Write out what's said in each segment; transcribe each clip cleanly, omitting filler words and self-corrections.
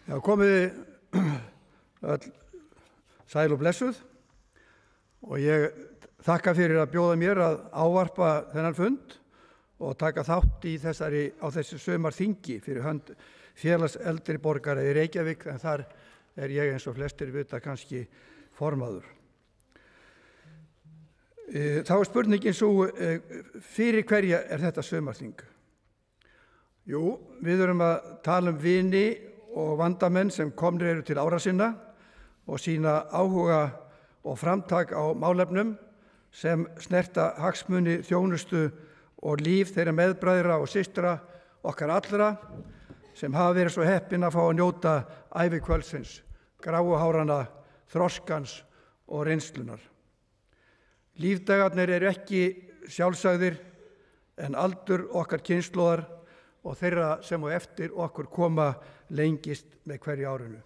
Já, komiði öll sæl og blessuð og ég þakka fyrir að bjóða mér að ávarpa þennan fund og taka þátt í þessu sumarþingi fyrir hönd félags eldri borgara í Reykjavík, en þar ég eins og flestir vita kannski formaður. Þá spurningin svo, fyrir hverja þetta sumarþing? Jú, við erum að tala vini og vandamenn sem komnir eru til ára sinna og sína áhuga og framtak á málefnum sem snerta hagsmuni, þjónustu og líf þeirra meðbræðra og systra okkar allra sem hafa verið svo heppin að fá að njóta ævikvöldsins, gráuhárana, þroskans og reynslunar. Lífdagarnir eru ekki sjálfsagðir en aldur okkar kynslóðar og þeirra sem á eftir okkur koma lengist með hverju árinu.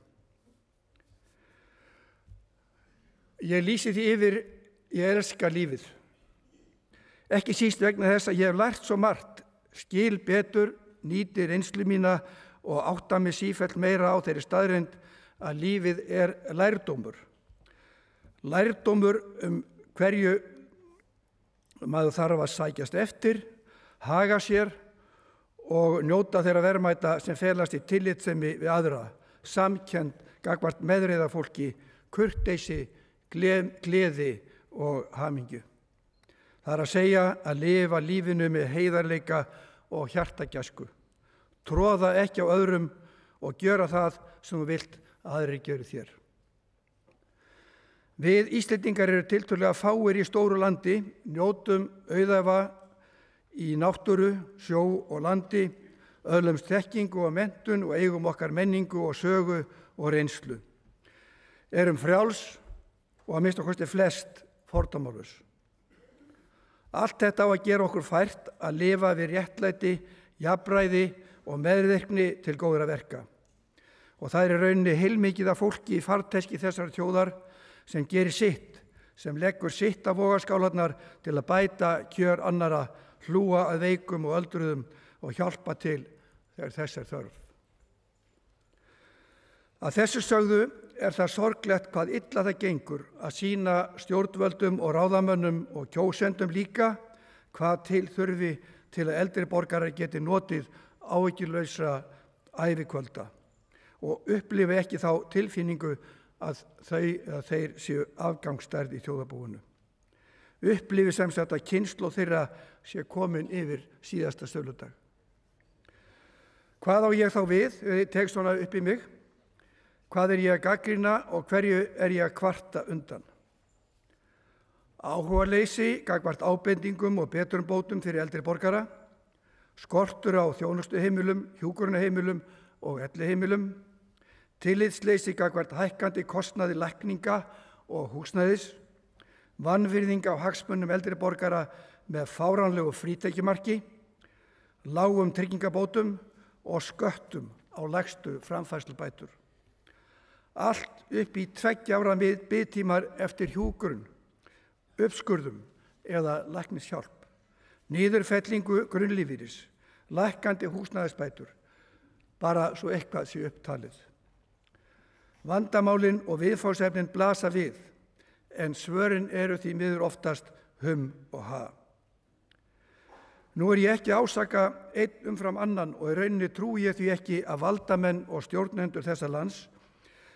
Ég lýsi því yfir, ég elska lífið. Ekki síst vegna þess að ég hef lært svo margt, skil betur, nýti reynslu mína og átta mig sífellt meira á þeirri staðreynd að lífið er lærdómur. Lærdómur hverju maður þarf að sækjast eftir, haga sér og njóta þeirra verðmæta sem felast í tillitssemi við aðra, samkennd gagnvart meðreiðarfólki, kurteisi, gleði og hamingju. Það er að segja að lifa lífinu með heiðarleika og hjartagæsku. Troða ekki á öðrum og gjöra það sem þú vilt að aðrir gjöri þér. Við Íslendingar eru tiltölulega fáir í stóru landi, njótum auðæfa í náttúru, sjó og landi, öðlumst þekkingu og menntun og eigum okkar menningu og sögu og reynslu. Erum frjáls og að minnsta kosti flest fordómalaus. Allt þetta á að gera okkur fært að lifa við réttlæti, jafnræði og meðvirkni til góðra verka. Og það er í rauninni heilmikið af fólki í farteski þessar þjóðar sem gerir sitt, sem leggur sitt af vogarskálarnar til að bæta kjör annara, hlúa að veikum og öldruðum og hjálpa til þegar þess er þörf. Að þessu sögðu er það sorglegt hvað illa það gengur að sýna stjórnvöldum og ráðamönnum og kjósendum líka hvað til þurfi til að eldri borgarar geti notið áhyggjulausra ævikvölda og upplifi ekki þá tilfinningu að þeir séu afgangsstærð í þjóðarbúinu. Upplifi sem sagt að kynslóð þeirra sé komin yfir síðasta söludag. Hvað á ég þá við? Ég tek svona upp í mig. Hvað er ég að gagnrýna og hverju er ég að kvarta undan? Áhugaleysi gagnvart ábendingum og betrumbótum fyrir eldri borgara, skortur á þjónustuheimilum, hjúkrunarheimilum og elliheimilum, tillitsleysi gagnvart hækkandi kostnaði lækninga og húsnæðis, vanvirðing á hagsmunum eldri borgara með fáránlegu frítekjumarki, lágum tryggingabótum og sköttum á lægstu framfærslubætur. Allt upp í 2 ára biðtímar eftir hjúkrun, uppskurðum eða læknishjálp, niðurfellingu grunnlífeyris, lækkandi húsnæðisbætur, bara svo eitthvað sé upptalið. Vandamálin og viðfangsefnin blasa við, en svörin eru því miður oftast og ha. Nú er ég ekki að ásaka einn umfram annan og í rauninni trúi ég því ekki að valdamenn og stjórnendur þessa lands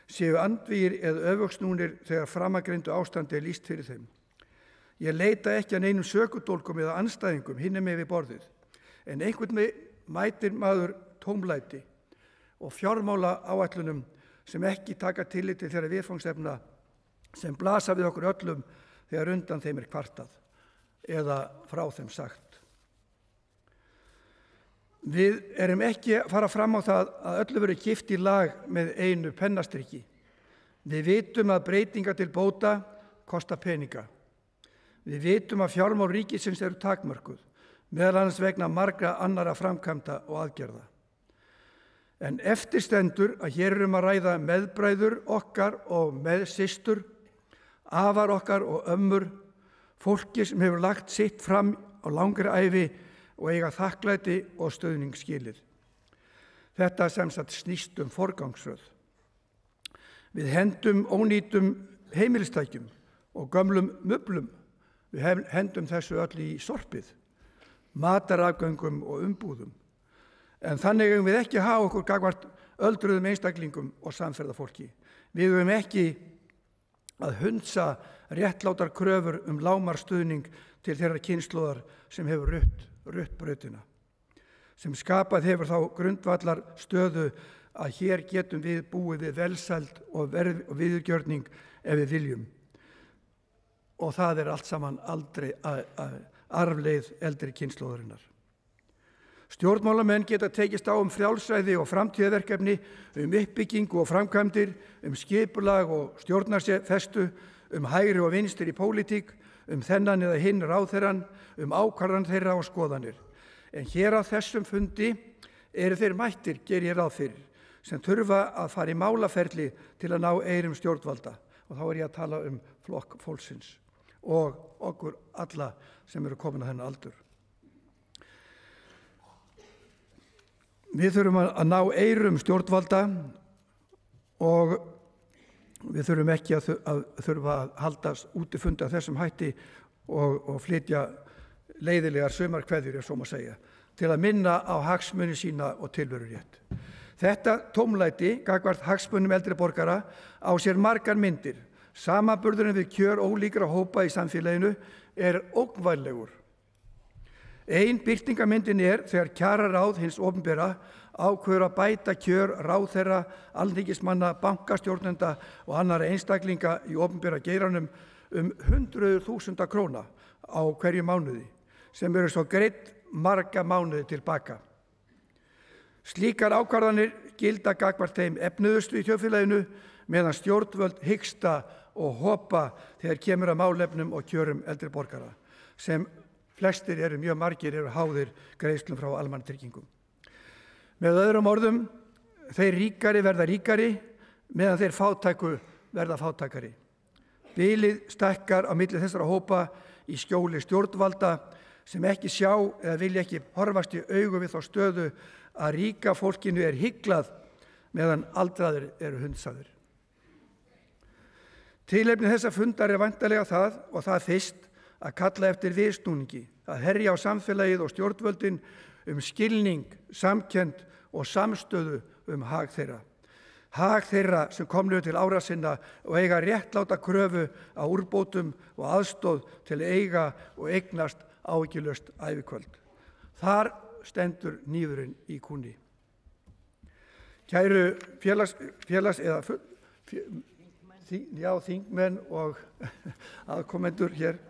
séu andvígir eða öfugsnúnir þegar framangreindu ástandi er lýst fyrir þeim. Ég leita ekki að neinum sökudólgum eða andstæðingum hinum með við borðið, en einhvern mætir maður tómlæti og fjármála áætlunum sem ekki taka tillit til þeirra viðfangsefna sem blasa við okkur öllum þegar undan þeim er kvartað eða frá þeim sagt. Við erum ekki að fara fram á það að öllu verið kippt í lag með einu pennastriki. Við vitum að breytingar til bóta kosta peninga. Við vitum að fjármál ríkisins eru takmörkuð, meðal annars vegna margra annara framkvæmda og aðgerða. En eftir stendur að hér erum að ræða meðbræður okkar og meðsystur, afar okkar og ömmur, fólki sem hefur lagt sitt fram á langri ævi og eiga þakklæti og stuðning skilið. Þetta sem sagt snýst forgangsröð. Við hendum ónýtum heimilistækjum og gömlum möblum. Við hendum þessu öll í sorpið, matarafgöngum og umbúðum. En þannig eigum við ekki að hafa okkur gagnvart öldruðum einstaklingum og samferðafólki. Við eigum ekki að hundsa réttlátar kröfur lágmarksstuðning til þeirra kynslóðar sem hefur rutt brautina, sem skapað hefur þá grundvallar stöðu að hér getum við búið við velsæld og viðurgjörning ef við viljum. Og það allt saman aldrei arfleið eldri kynslóðarinnar. Stjórnmálamenn geta tekist á frjálsræði og framtíðarverkefni, uppbyggingu og framkvæmdir, skipulag og stjórnarfestu, hægri og vinstri í pólitík, þennan eða hinn ráðherrann, ákvarðanir þeirra og skoðanir. En hér á þessum fundi eru þeir mættir, geri ég ráð fyrir, sem þurfa að fara í málaferli til að ná eyrum stjórnvalda. Og þá ég að tala flokk fólksins og okkur alla sem eru komin að þennan aldur. Við þurfum að ná eyrum stjórnvalda og við þurfum ekki að þurfa að halda útifundi af þessum hætti og flytja leiðilegar sumarkveðjur, ef svo má segja, til að minna á hagsmuni sína og tilverurétt. Þetta tómlæti gagnvart hagsmunum eldri borgara á sér margar myndir. Samanburðurinn við kjör ólíkra hópa í samfélaginu ógnvænlegur. Ein birtingarmyndin þegar kjararáð hins opinbera ákveður að bæta kjör ráðherra, alþingismanna, bankastjórnenda og annarra einstaklinga í opinbera geiranum 100.000 króna á hverju mánuði, sem eru svo greidd marga mánuði tilbaka. Slíkar ákvarðanir gilda gagnvart þeim efnuðustu í þjóðfélaginu, meðan stjórnvöld hiksta og hopa þegar kemur að málefnum og kjörum eldri borgara, sem flestir mjög margir háðir greiðslum frá almannatryggingum. Með öðrum orðum, þeir ríkari verða ríkari, meðan þeir fátæku verða fátækari. Bilið stækkar á milli þessara hópa í skjóli stjórnvalda sem ekki sjá eða vilja ekki horfast í augu við þá stöðu að ríka fólkinu hyglað meðan aldraðir eru hundsaðir. Tilefni þessa fundar væntanlega það, og það fyrst, að kalla eftir viðsnúningi, að herja á samfélagið og stjórnvöldin skilning, samkennd og samstöðu hag þeirra. Hag þeirra sem komnu til ára sinna og eiga réttláta kröfu á úrbótum og aðstoð til að eiga og eignast áhyggjulaust ævikvöld. Þar stendur hnífurinn í kúnni. Kæru þingmenn og aðkomendur hér,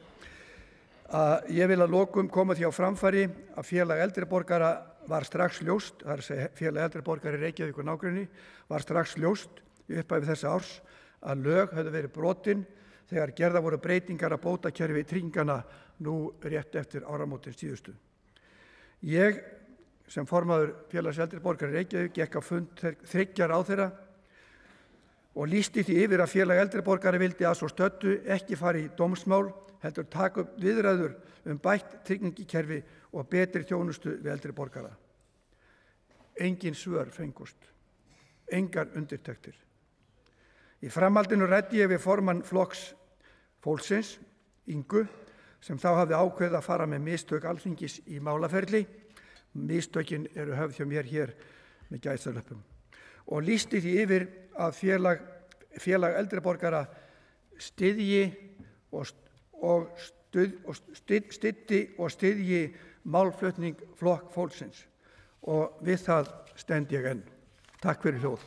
ég vil að lokum koma því á framfæri að Félag eldri borgara var strax ljóst, það segja Félag eldri borgara í Reykjavík og nágrenni, var strax ljóst í upphafi þessa árs að lög höfðu verið brotin þegar gerðar voru breytingar á bótakerfi tryggingana nú rétt eftir áramótin síðustu. Ég sem formaður Félags eldri borgara í Reykjavík gekk á fund 3 ráðherra og lýsti því yfir að Félag eldri borgara vildi að svo stöddu ekki fara í dómsmál, heldur taka upp viðræður bætt tryggingakerfi og betri þjónustu við eldri borgara. Engin svör fengust, engar undirtektir. Í framhaldinu ræddi ég við formann flokks fólksins, Ingu, sem þá hafði ákveðið að fara með mistök Alþingis í málaferli. Mistökin eru höfð hjá mér hér með gæsalöppum. Og lýsti því yfir að Félag eldri borgara styðji málflutning flokk fólksins og við það stend ég enn. Takk fyrir hljóð.